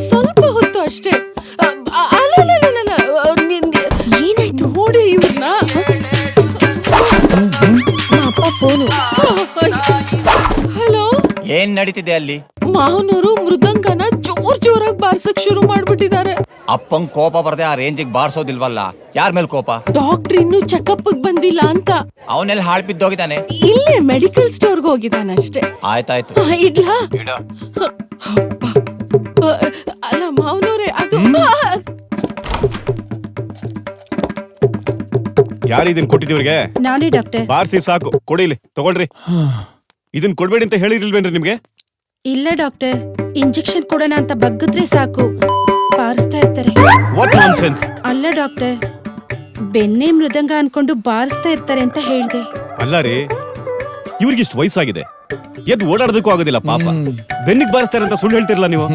ಸ್ವಲ್ಪ ಹೊತ್ತು ಅಷ್ಟೇ. ಏನಾಯ್ತು ನೋಡಿ ಇವ್ರನ್ನ. ಅಪ್ಪ ಫೋನು. ಹಲೋ, ಏನ್ ನಡೀತಿದೆ ಅಲ್ಲಿ? ಮಾವನವರು ಮೃದಂಗನ ಜೋರಾಗಿ ಬಾರ್ಸಕ್ ಶುರು ಮಾಡ್ಬಿಟ್ಟಿದ್ದಾರೆ. ಅಪ್ಪಂಗ್ ಕೋಪ ಬರದೆ ಆ ರೇಂಜಿಗೆ ಬಾರ್ಸೋದಿಲ್ವಲ್ಲ, ಯಾರ ಮೇಲೆ ಕೋಪ? ಡಾಕ್ಟರ್ ಇನ್ನೂ ಚೆಕಪ್ ಬಂದಿಲ್ಲ ಅಂತ. ಅವನೆಲ್ಲ ಹಾಳ್ ಬಿದ್ದೋಗಿದ್ದಾನೆ. ಇಲ್ಲೇ ಮೆಡಿಕಲ್ ಸ್ಟೋರ್ಗೆ ಹೋಗಿದ್ದಾನಷ್ಟೇ. ಆಯ್ತಾಯ್ತು, ಇಡ್ಲಾ? ಅಲ್ಲ ಮಾವನವ್ರೆ, ಅದು ಯಾರು ಇದನ್ ಕೊಟ್ಟಿದ್ದೀವ್ರಿಗೆ? ನಾನೇ ಡಾಕ್ಟರ್. ಬಾರ್ಸಿ ಸಾಕು, ಕೊಡಿ ಇಲ್ಲಿ ತಗೊಳ್ರಿ. ಇದನ್ ಕೊಡ್ಬೇಡಿ ಅಂತ ಹೇಳಿರ್ಲಿಲ್ವೇನ್ರಿ ನಿಮ್ಗೆ? ಇಲ್ಲ ಡಾಕ್ಟರ್, ಇಂಜೆಕ್ಷನ್ ಕೊಡೋಣ ಅಂತ ಬಗ್ಗಿದ್ರೆ ಸಾಕು ಬಾರಿಸ್ತಾ ಇರ್ತಾರೆ. What nonsense. ಅಲ್ಲ ಡಾಕ್ಟರ್, ಬೆನ್ನೆ ಮೃದಂಗ ಅನ್ಕೊಂಡು ಬಾರಿಸ್ತಾ ಇರ್ತಾರೆ ಅಂತ ಹೇಳ್ದೆ. ಅಲ್ಲ ರೀ, ಇವ್ರಿಗಿಷ್ಟು ವಯಸ್ಸಾಗಿದೆ, ಎದ್ದು ಓಡಾಡೋದಕ್ಕೂ ಆಗೋದಿಲ್ಲ ಪಾಪ. ಬೆನ್ನಿಗೆ ಬಾರಿಸ್ತಾರೆ ಅಂತ ಸುಳ್ಳು ಹೇಳ್ತಿರಲ್ಲ ನೀವು.